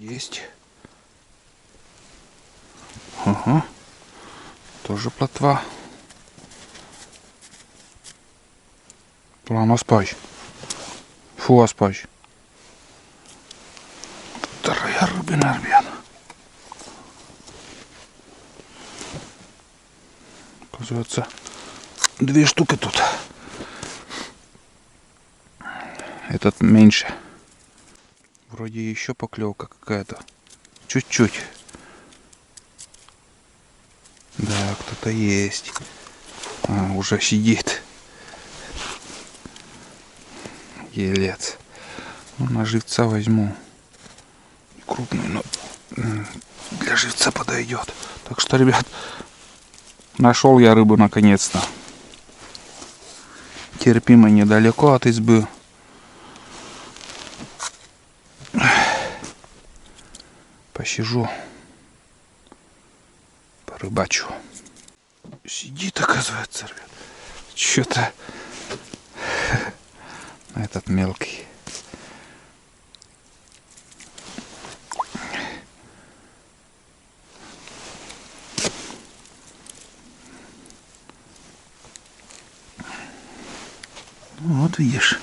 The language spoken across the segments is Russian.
Есть. Ага. Тоже плотва. План спать. Фу, спать. Вторая рыбина, ребят. Оказывается, 2 штуки тут. Этот меньше. Вроде еще поклевка какая-то. Чуть-чуть. Да, кто-то есть. Уже сидит. Елец. Ну, на живца возьму. Крупный, но для живца подойдет. Так что, ребят, нашел я рыбу наконец-то. Терпимо недалеко от избы. Посижу. Порыбачу. Сидит, оказывается, ребят. Что-то этот мелкий. Вот видишь,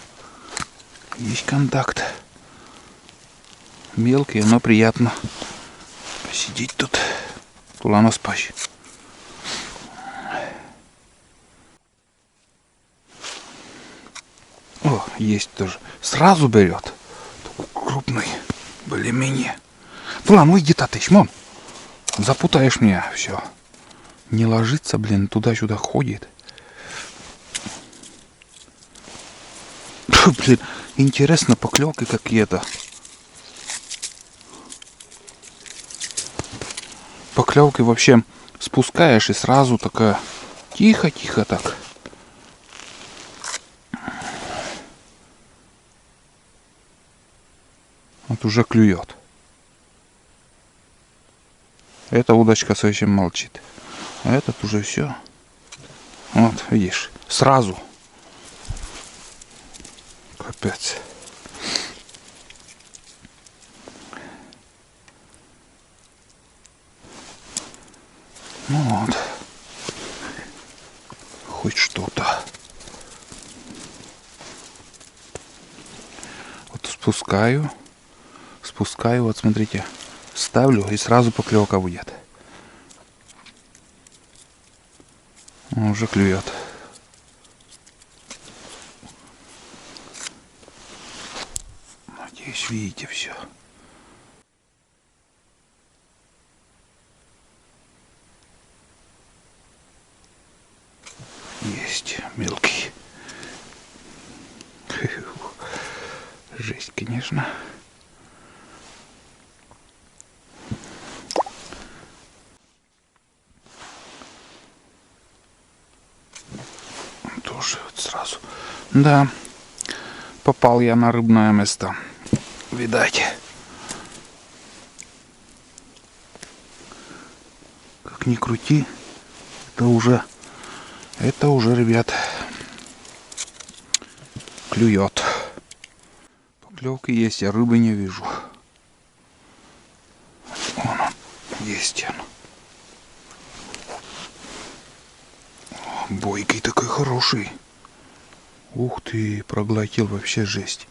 есть контакт. Мелкий, но приятно посидеть тут. Тулано спать. О, есть тоже. Сразу берет. Такой крупный. Более-менее. Тулан, выйди, татыч, мон. Запутаешь меня. Все. Не ложится, блин, туда-сюда ходит. Блин, интересно, поклевки какие-то. Поклевки вообще спускаешь и сразу такая тихо-тихо так. Вот уже клюет. Эта удочка совсем молчит. А этот уже все. Вот, видишь, сразу. Капец. Ну вот. Хоть что-то. Вот спускаю. Спускаю, вот смотрите. Ставлю и сразу поклевка будет. Он уже клюет. Надеюсь, видите все. Есть мелкий. Жесть, конечно. Тоже вот сразу. Да, попал я на рыбное место. Видать. Как ни крути, это уже, ребят, клюет. Поклевки есть, я рыбы не вижу. Вон он, есть он. Бойкий такой хороший. Ух ты, проглотил, вообще жесть.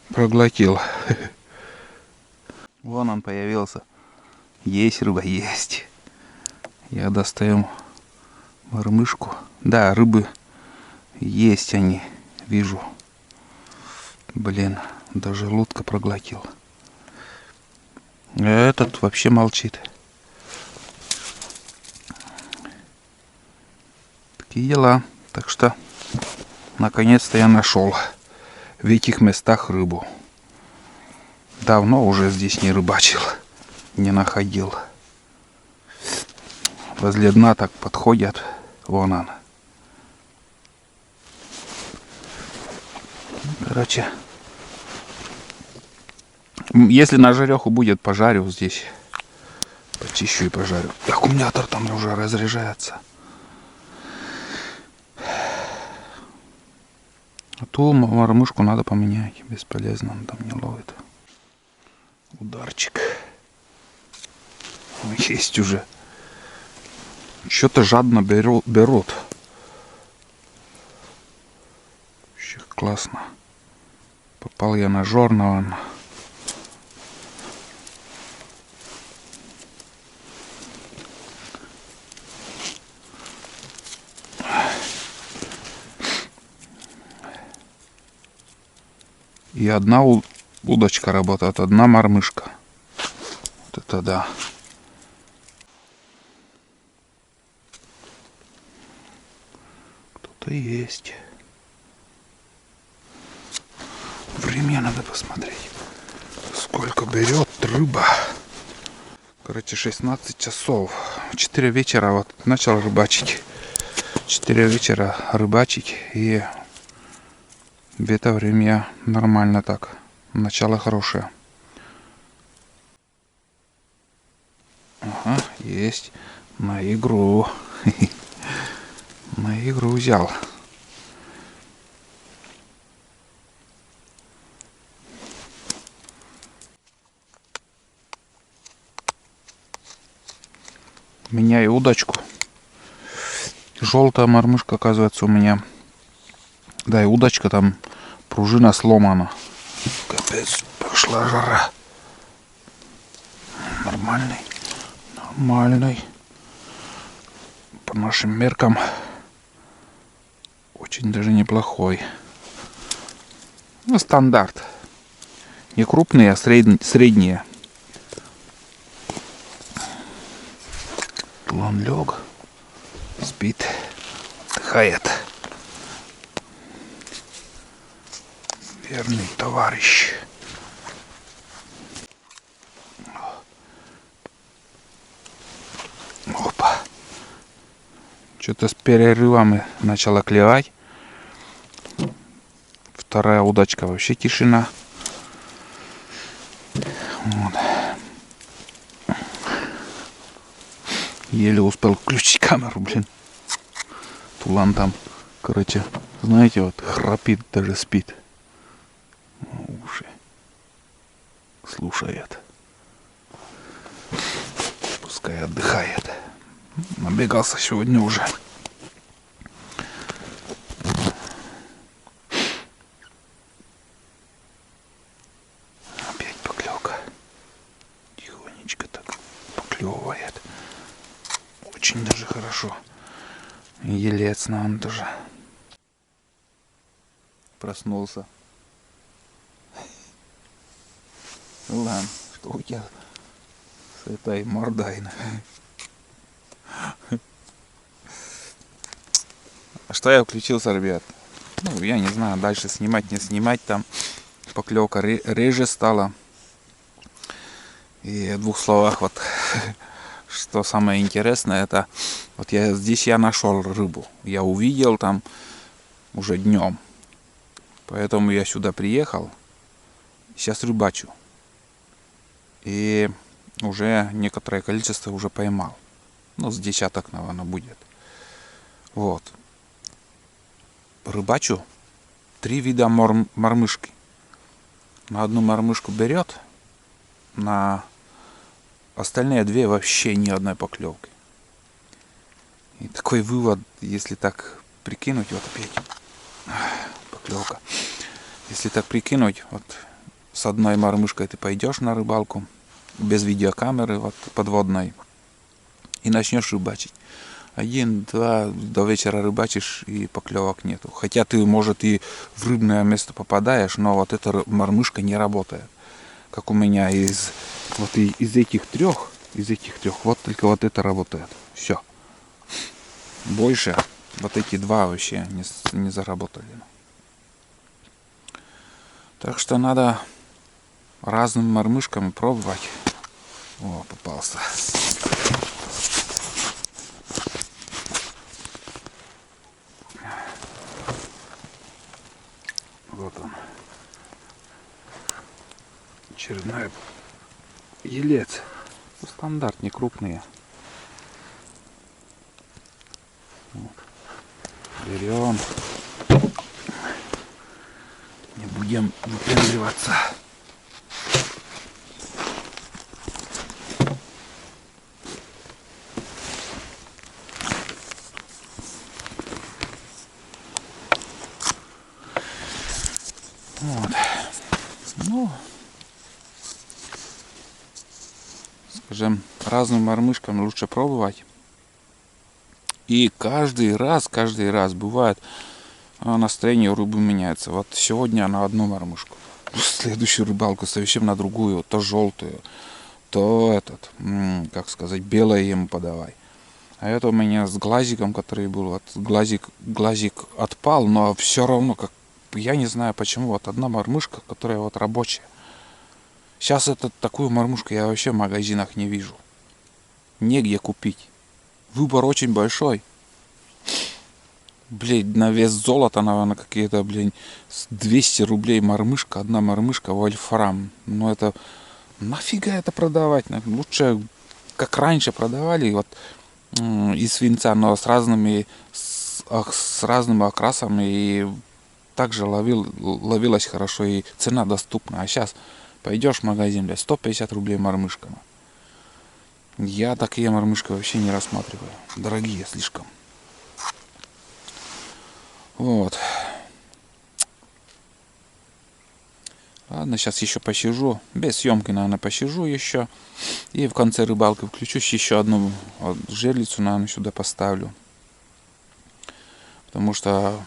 Проглотил. Вон он появился. Есть рыба, есть. Я достаю мормышку. Да, рыбы есть они. Вижу. Блин, даже желудка проглотил. Этот вообще молчит. Такие дела. Так что, наконец-то я нашел в этих местах рыбу. Давно уже здесь не рыбачил. Не находил. Возле дна так подходят. Вон он. Короче, если на жареху будет, пожарю здесь. Почищу и пожарю. Аккумулятор там уже разряжается. А ту мормышку надо поменять. Бесполезно, он там не ловит. Ударчик. Есть уже. Что-то жадно берут. Вообще классно. Попал я на жорного. И одна удочка работает, одна мормышка. Вот это да. Кто-то есть. Время надо посмотреть. Сколько берет рыба. Короче, 16 часов. В 4 вечера вот начал рыбачить. 4 вечера рыбачить. И в это время нормально так. Начало хорошее. Ага, есть. На игру. На игру взял. Меняю удочку. Желтая мормышка, оказывается, у меня. Да, и удочка там, пружина сломана. Капец, пошла жара. Нормальный. Нормальный. По нашим меркам очень даже неплохой. Ну, стандарт. Не крупные, а средние. Он лег, спит, отдыхает. Верный товарищ. Опа. Что-то с перерывами начало клевать. Вторая удочка, вообще тишина. Вот. Еле успел включить камеру, блин. Тулан там, короче, знаете, вот храпит, даже спит. Уши. Слушает. Пускай отдыхает. Набегался сегодня уже. Опять поклевка. Тихонечко так поклевывает. Очень даже хорошо. Елец нам тоже. Проснулся. Ладно, что у тебя с этой мордой? А что я включился, ребят? Ну, я не знаю, дальше снимать, не снимать там. Поклевка реже стала. И в двух словах, вот, что самое интересное, это вот здесь я нашел рыбу. Я увидел там уже днем. Поэтому я сюда приехал. Сейчас рыбачу. И уже некоторое количество уже поймал. Ну, с десяток, наверное, будет. Вот. Рыбачу 3 вида мормышки. На одну мормышку берет, на остальные 2 вообще ни одной поклевки. И такой вывод, если так прикинуть, вот опять поклевка. Если так прикинуть, вот с одной мормышкой ты пойдешь на рыбалку, без видеокамеры вот, подводной, и начнешь рыбачить. 1-2 до вечера рыбачишь, и поклевок нету. Хотя ты, может, и в рыбное место попадаешь, но вот эта мормышка не работает. Как у меня из этих трех, вот только вот это работает. Все. Больше вот эти 2 вообще не заработали. Так что надо разными мормышками пробовать. О, попался. Вот он. Очередной елец. Стандарт, не крупные. Вот. Берем. Не будем выпендриваться. Вот. Ну, скажем, разным мормышкам лучше пробовать. И каждый раз бывает, настроение у рыбы меняется. Вот сегодня на одну мормышку, в следующую рыбалку совершенно на другую, то желтую, то этот, как сказать, белое ему подавай. А это у меня с глазиком, который был, вот глазик отпал, но все равно, как я не знаю почему, вот одна мормышка, которая вот рабочая. Сейчас такую мормышку я вообще в магазинах не вижу. Негде купить. Выбор очень большой. Блин, на вес золота, наверное, какие-то, блин, 200 рублей мормышка, одна мормышка вольфрам. Ну это, нафига это продавать? Лучше, как раньше продавали, вот, из свинца, но с разными окрасами, и также ловилась хорошо, и цена доступна. А сейчас пойдешь в магазин, блядь, 150 рублей мормышка. Я такие мормышки вообще не рассматриваю. Дорогие слишком. Вот. Ладно, сейчас еще посижу. Без съемки, наверное, посижу еще. И в конце рыбалки включусь, еще одну жерлицу, наверное, сюда поставлю. Потому что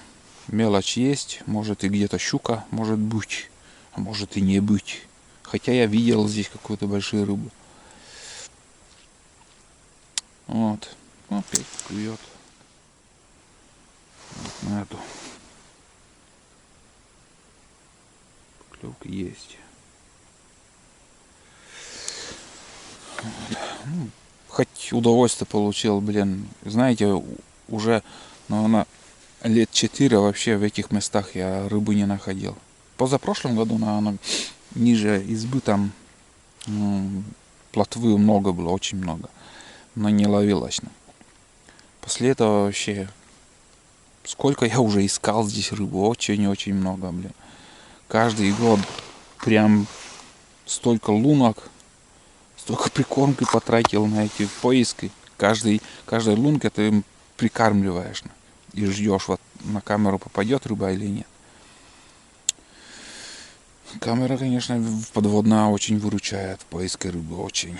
мелочь есть. Может и где-то щука может быть. А может и не быть. Хотя я видел здесь какую-то большую рыбу. Вот. Опять клюет. Вот на эту. Клевка есть. Вот. Ну, хоть удовольствие получил, блин. Знаете, уже, наверное, лет 4 вообще в этих местах я рыбы не находил. Позапрошлом году, наверное, ниже избы там плотвы много было, очень много. Но не ловилось. После этого вообще сколько я уже искал здесь рыбу, очень-очень много, блин. Каждый год прям столько лунок, столько прикормки потратил на эти поиски. Каждой лунке ты им прикармливаешь и ждешь, вот на камеру попадет рыба или нет. Камера, конечно, подводная очень выручает в поиске рыбы, очень.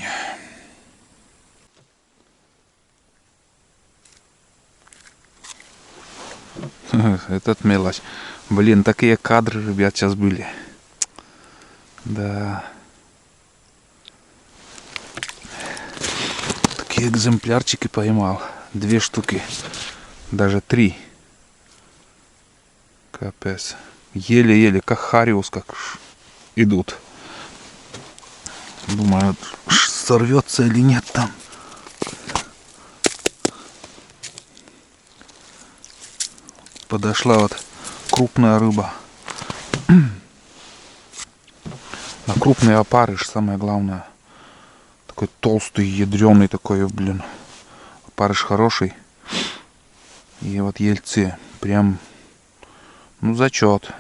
Этот мелочь. Блин, такие кадры, ребят, сейчас были. Да. Такие экземплярчики поймал. 2 штуки. Даже 3. Капец. Еле-еле, как хариус, как идут. Думаю, сорвется или нет там. Подошла вот крупная рыба. На крупный опарыш, самое главное. Такой толстый, ядреный такой, блин. Опарыш хороший. И вот ельцы. Прям, ну, зачет.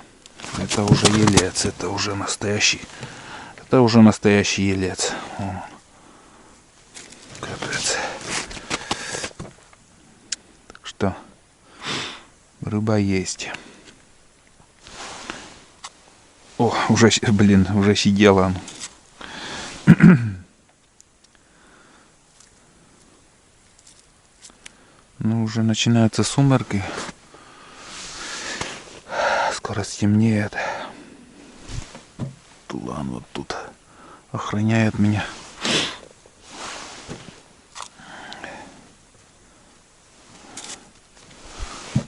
Это уже елец, это уже настоящий. Это уже настоящий елец. О. Капец. Так что рыба есть. О, уже, блин, уже сидела. Ну, уже начинаются сумерки. Скоро стемнеет. Тулан вот тут охраняет меня.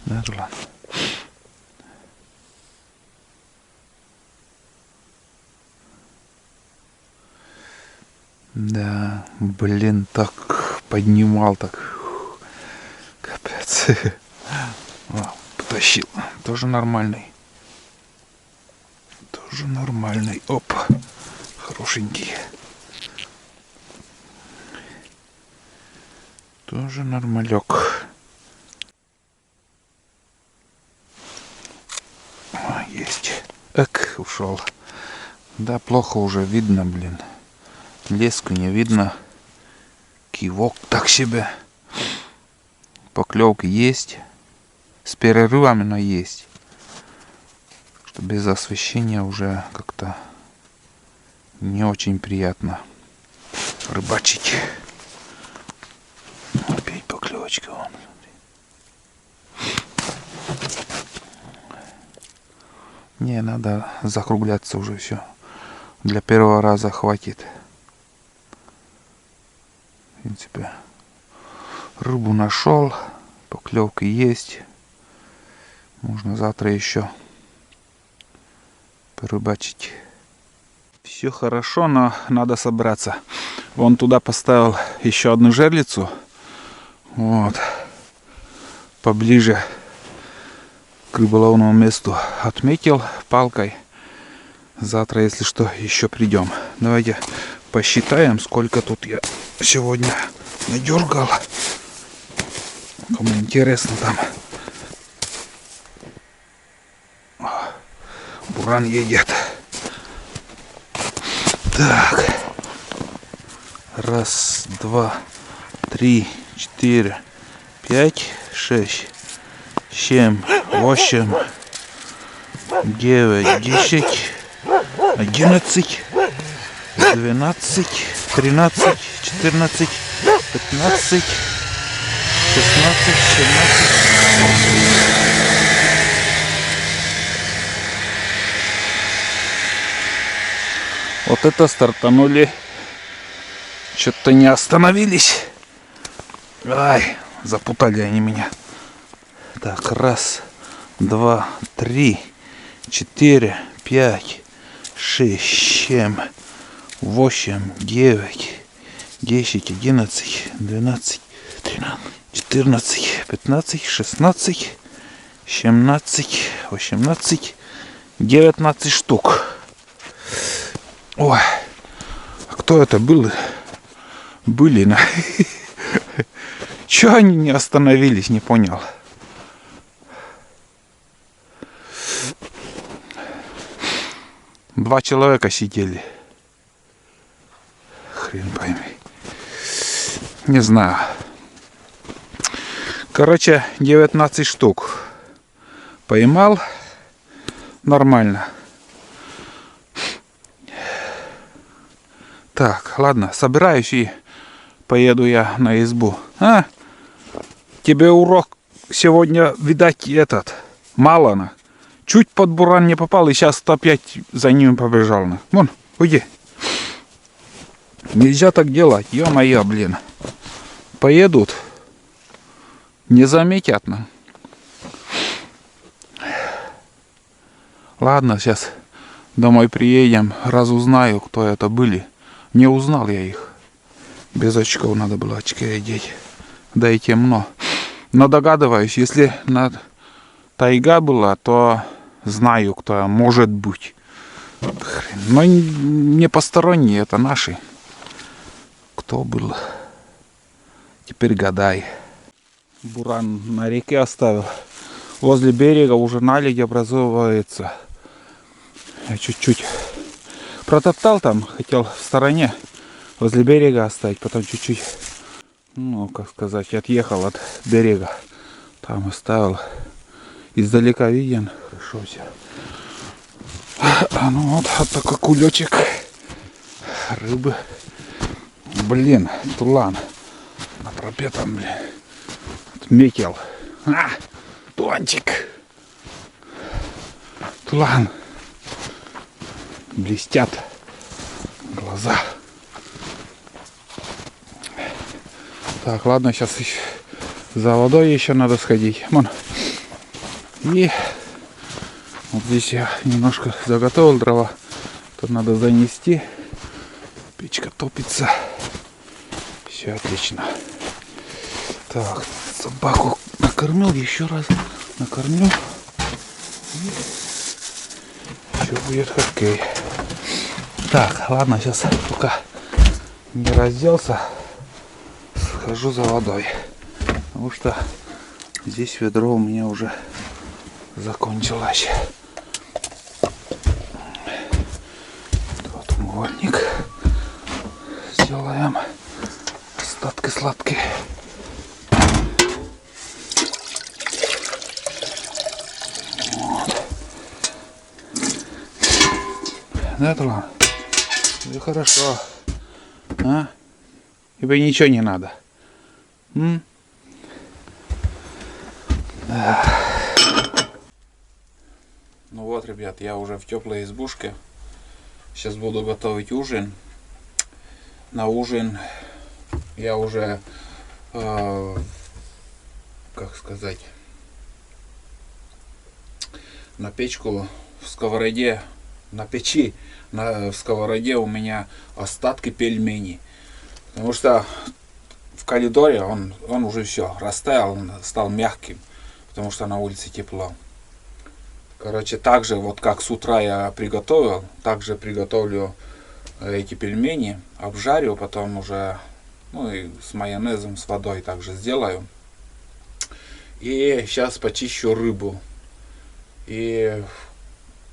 Да, Тулан? Да, блин, так поднимал, так. Капец. О, потащил. Тоже нормальный. Тоже нормальный. Оп. Хорошенький. Тоже нормалек. О, есть. Эк. ушел. Да, плохо уже видно, блин. Леску не видно. Кивок так себе. Поклевки есть. С перерывами, но есть. Что без освещения уже как-то не очень приятно рыбачить. Опять поклевочка вон. Не, надо закругляться уже все. Для первого раза хватит. В принципе, рыбу нашел. Поклевки есть. Можно завтра еще порыбачить. Все хорошо, но надо собраться. Вон туда поставил еще одну жерлицу. Вот. Поближе к рыболовному месту отметил палкой. Завтра, если что, еще придем. Давайте посчитаем, сколько тут я сегодня надергал. Кому интересно там. Буран едет. Так. 1, 2, 3, 4, 5, 6, 7, 8, 9, 10, 11, 12, 13, 14, 15, 16, 17. Вот это стартанули. Что-то не остановились. Ай, запутали они меня. Так, 1, 2, 3, 4, 5, 6, 7, 8, 9, 10, 11, 12, 13, 14, 15, 16, 17, 18, 19 штук. Ой, а кто это был? Были на... Чего они не остановились, не понял. Два человека сидели. Хрен пойми. Не знаю. Короче, 19 штук. Поймал. Нормально. Так, ладно, собираюсь и поеду я на избу. А? Тебе урок сегодня, видать, этот, мало на. Чуть под буран не попал, и сейчас опять за ним побежал на. Вон, уйди. Нельзя так делать, ё-моё, блин. Поедут, не заметят на. Ладно, сейчас домой приедем, разузнаю, кто это были. Не узнал я их. Без очков надо было очки одеть. Да и темно. Но догадываюсь, если тайга была, то знаю, кто может быть. Но не посторонние, это наши. Кто был? Теперь гадай. Буран на реке оставил. Возле берега уже наледь образовывается. Я чуть-чуть протоптал там, хотел в стороне возле берега оставить, потом чуть-чуть, ну, как сказать, отъехал от берега. Там оставил. Издалека виден. Хорошо все. Ну вот такой кулечек рыбы. Блин, тулан. На пропетом, блин. Отметил. Туланчик. Тулан. Блестят глаза. Так, ладно, сейчас за водой еще надо сходить. Вон. И вот здесь я немножко заготовил дрова. Тут надо занести. Печка топится. Все отлично. Так, собаку накормил, еще раз накормлю. Все будет хоккей. Так, ладно, сейчас пока не разделся, схожу за водой. Потому что здесь ведро у меня уже закончилось. прямоугольник. Сделаем остатки сладкие. Вот. Да, Тула? И хорошо. А? Тебе ничего не надо. Ну вот, ребят, я уже в теплой избушке. Сейчас буду готовить ужин. На ужин я уже, как сказать, на печку в сковороде, на печи, в сковороде у меня остатки пельменей. Потому что в коридоре он уже все растаял, он стал мягким, потому что на улице тепло. Короче, также вот как с утра я приготовил, также приготовлю эти пельмени, обжарю, потом уже, ну и с майонезом, с водой также сделаю. И сейчас почищу рыбу. И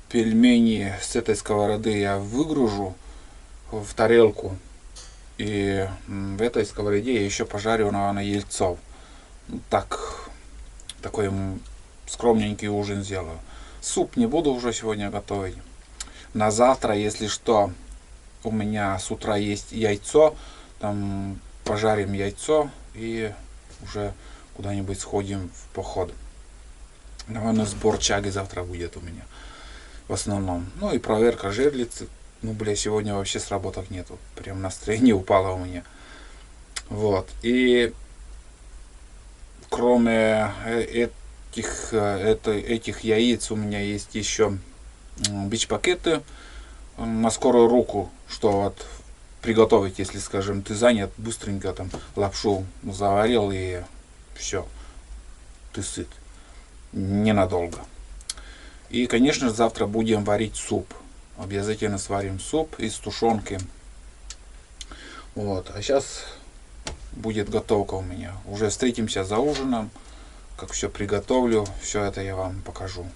пельмени с этой сковороды я выгружу в тарелку. И в этой сковороде я еще пожарю, наверное, яйцо. Такой скромненький ужин сделаю. Суп не буду уже сегодня готовить. На завтра, если что, у меня с утра есть яйцо. Там пожарим яйцо и уже куда-нибудь сходим в поход. Наверное, сбор чаги завтра будет у меня. В основном. Ну и проверка жерлицы. Ну, бля, сегодня вообще сработок нету. Прям настроение упало у меня. Вот. И кроме этих яиц у меня есть еще бич-пакеты на скорую руку, что вот приготовить, если, скажем, ты занят, быстренько там лапшу заварил и все, ты сыт. Ненадолго. И, конечно, завтра будем варить суп. Обязательно сварим суп из тушенки. Вот. А сейчас будет готовка у меня. Уже встретимся за ужином. Как все приготовлю, все это я вам покажу.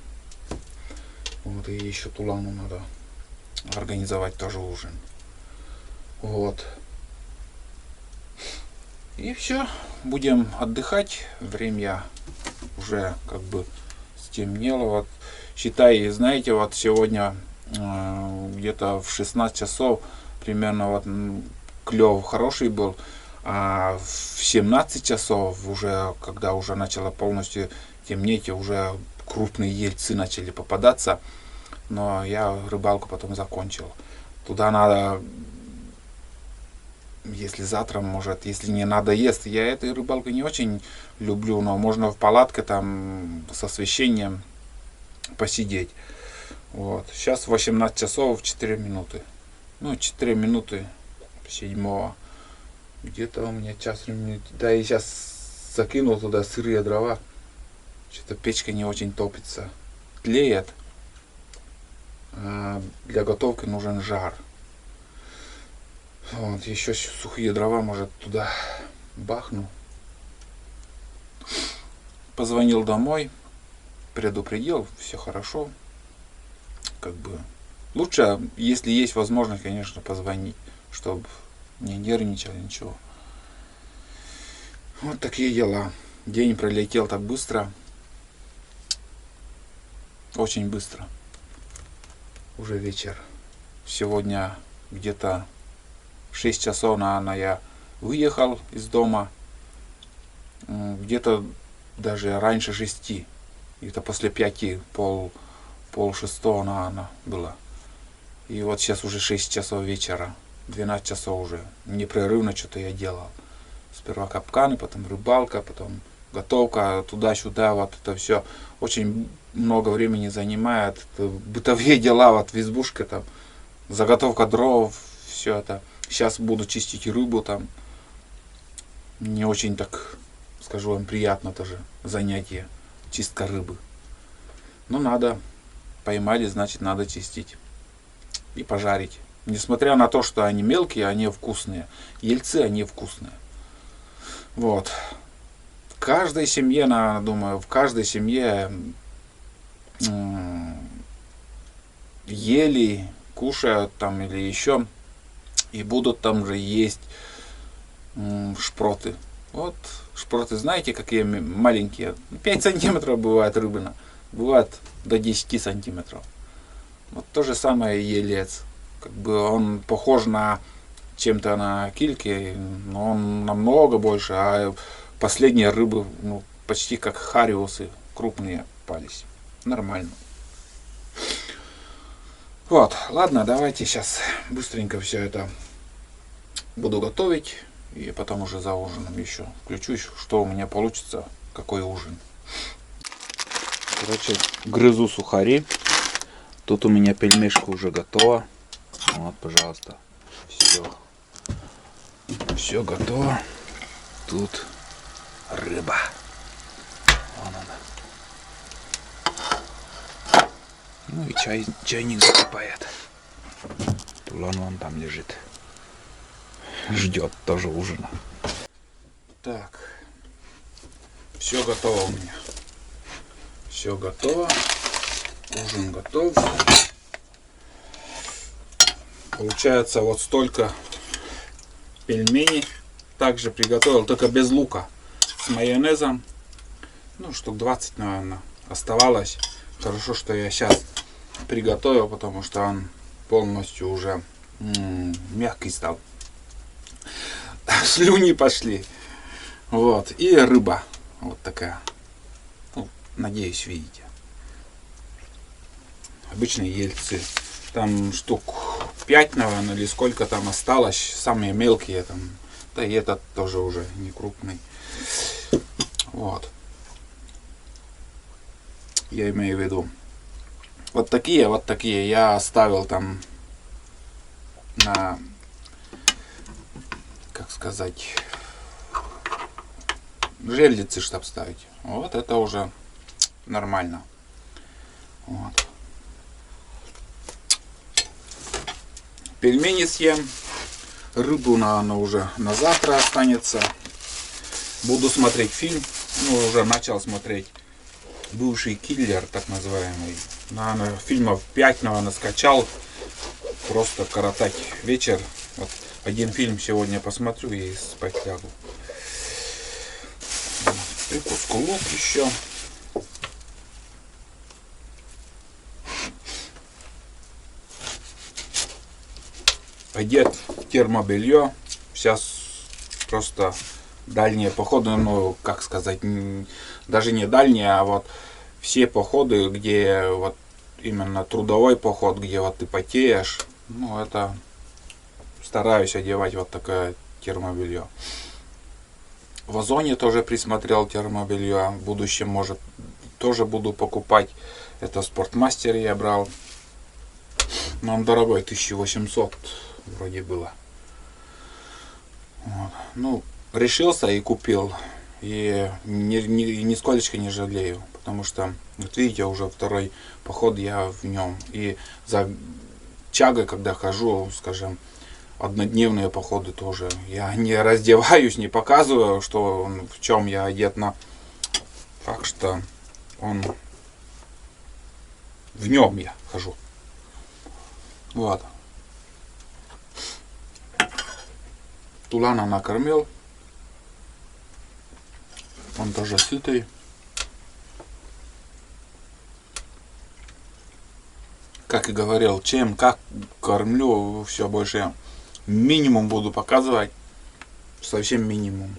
Вот. И еще Тулану надо организовать тоже ужин. Вот. И все. Будем отдыхать. Время уже как бы стемнело. Вот. Считай, знаете, вот сегодня где-то в 16 часов примерно вот клев хороший был, а в 17 часов уже, когда уже начало полностью темнеть, уже крупные ельцы начали попадаться, но я рыбалку потом закончил. Туда надо, если завтра, может, если не надоест, я этой рыбалкой не очень люблю, но можно в палатке там с освещением посидеть. Вот. Сейчас 18 часов 4 минуты. Ну, 4 минуты 7. Где-то у меня час времени. Да, и сейчас закинул туда сырые дрова. Что-то печка не очень топится. Тлеет. А для готовки нужен жар. Вот, еще сухие дрова, может, туда бахну. Позвонил домой. Предупредил, все хорошо. Как бы лучше, если есть возможность, конечно, позвонить, чтобы не нервничали, ничего. Вот такие дела. День пролетел так быстро. Очень быстро. Уже вечер. Сегодня где-то в 6 часов, наверное, я выехал из дома. Где-то даже раньше 6. Где-то после 5, пол шестого, наверное, было. И вот сейчас уже 6 часов вечера. 12 часов уже. Непрерывно что-то я делал. Сперва капканы, потом рыбалка, потом готовка туда-сюда. Вот это все очень много времени занимает. Это бытовые дела вот в избушке там. Заготовка дров, все это. Сейчас буду чистить рыбу там. Не очень так, скажу вам, приятно тоже занятие. Чистка рыбы. Но надо. Поймали, значит, надо чистить. И пожарить. Несмотря на то, что они мелкие, они вкусные. Ельцы, они вкусные. Вот. В каждой семье, наверное, думаю, в каждой семье ели кушают там или еще, и будут там же есть шпроты. Вот шпроты, знаете, какие маленькие, 5 сантиметров бывает рыбина, бывает до 10 сантиметров. Вот то же самое елец. Как бы он похож на чем-то на кильки, но он намного больше, а последние рыбы почти как хариусы, крупные пались. Нормально. Вот, ладно, давайте сейчас быстренько все это буду готовить. И потом уже за ужином еще включусь, что у меня получится, какой ужин. Короче, грызу сухари. Тут у меня пельмешка уже готова. Вот, пожалуйста. Все. Все готово. Тут рыба. Вон она. Ну и чайник закипает. Тулан вон там лежит. Ждет тоже ужина. Так. Все готово у меня. Все готово. Ужин готов. Получается вот столько пельменей. Также приготовил, только без лука. С майонезом. Ну, штук 20, наверное, оставалось. Хорошо, что я сейчас приготовил, потому что он полностью уже мягкий стал. Слюни пошли. Вот. И рыба. Вот такая. Ну, надеюсь, видите. Обычные ельцы. Там штук 5, наверное, или сколько там осталось. Самые мелкие там. Да и этот тоже уже не крупный. Вот. Я имею в виду. Вот такие я оставил там на, как сказать, жерлицы, чтобы ставить. Вот это уже нормально. Вот. Пельмени съем. Рыбу, наверное, уже на завтра останется. Буду смотреть фильм. Ну, уже начал смотреть «Бывший киллер», так называемый. Наверное, фильмов 5, наверное, скачал. Просто коротать вечер. Вот один фильм сегодня посмотрю и спать лягу. Прикуску лук еще. Одет термобелье. Сейчас просто дальние походы, ну, как сказать, даже не дальние, а вот все походы, где вот именно трудовой поход, где вот ты потеешь, ну, это стараюсь одевать вот такое термобелье. В Озоне тоже присмотрел термобелье. В будущем, может, тоже буду покупать. Это Спортмастер я брал. Но он дорогой, 1800 вроде было. Вот. Ну, решился и купил. И нисколечко не жалею. Потому что, вот видите, уже второй поход я в нем. И за чагой, когда хожу, скажем, однодневные походы тоже. Я не раздеваюсь, не показываю, что в чем я одет, но факт, что он в нем я хожу. Вот. Тулана накормил. Он тоже сытый. Как и говорил, чем как кормлю, все больше минимум буду показывать. Совсем минимум.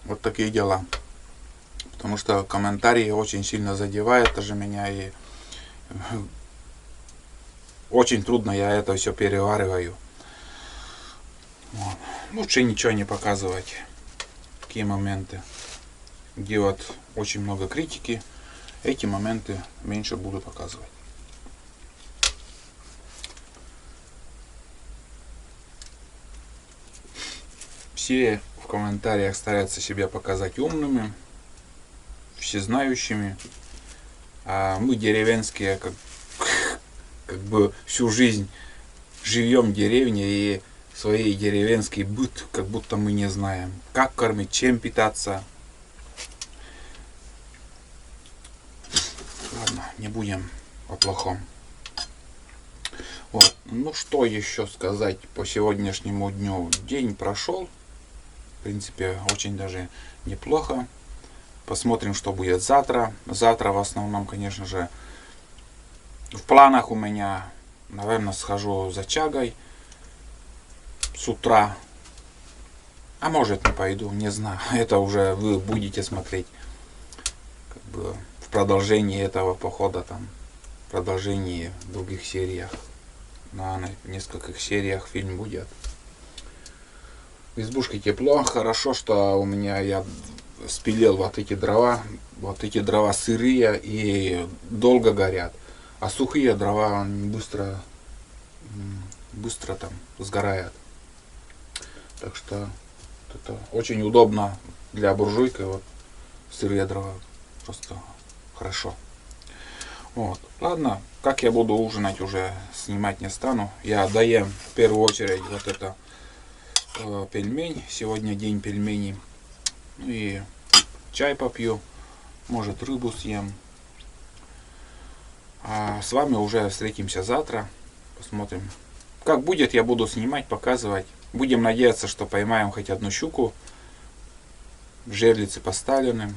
Вот такие дела. Потому что комментарии очень сильно задевают даже меня. И очень трудно я это все перевариваю. Вот. Лучше ничего не показывать. Такие моменты, где вот очень много критики, эти моменты меньше буду показывать. Все в комментариях стараются себя показать умными, всезнающими, а мы деревенские как бы всю жизнь живем в деревне и своей деревенский быт как будто мы не знаем, как кормить, чем питаться. Ладно, Не будем о плохом. Вот. Ну что еще сказать по сегодняшнему дню? День прошел. В принципе, очень даже неплохо. Посмотрим, что будет завтра. Завтра в основном, конечно же, в планах у меня, наверное, схожу за чагой с утра. А может, не пойду, не знаю. Это уже вы будете смотреть как бы в продолжении этого похода, там, в продолжении других сериях. На нескольких сериях фильм будет. В избушке тепло. Хорошо, что у меня я спилил вот эти дрова. Вот эти дрова сырые и долго горят. А сухие дрова быстро там сгорают. Так что это очень удобно для буржуйки. Вот сырые дрова. Просто хорошо. Вот. Ладно, как я буду ужинать, уже снимать не стану. Я доем в первую очередь вот это пельмень. Сегодня день пельменей. Ну и чай попью. Может, рыбу съем. А с вами уже встретимся завтра. Посмотрим. Как будет, я буду снимать, показывать. Будем надеяться, что поймаем хоть одну щуку. Жерлицы поставлены.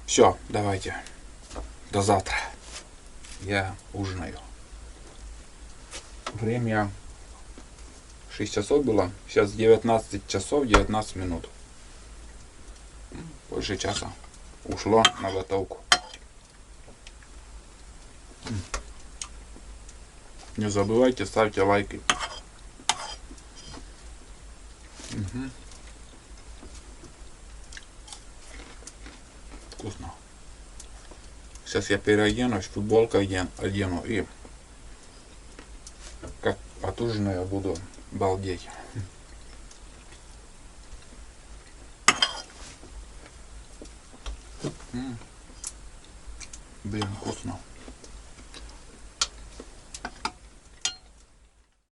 Все, давайте. До завтра. Я ужинаю. Время 6 часов было. Сейчас 19 часов 19 минут. Больше часа ушло на готовку. Не забывайте, ставьте лайки. Угу. Вкусно. Сейчас я переоденусь, футболку одену и как отужинаю, я буду балдеть. Блин, вкусно.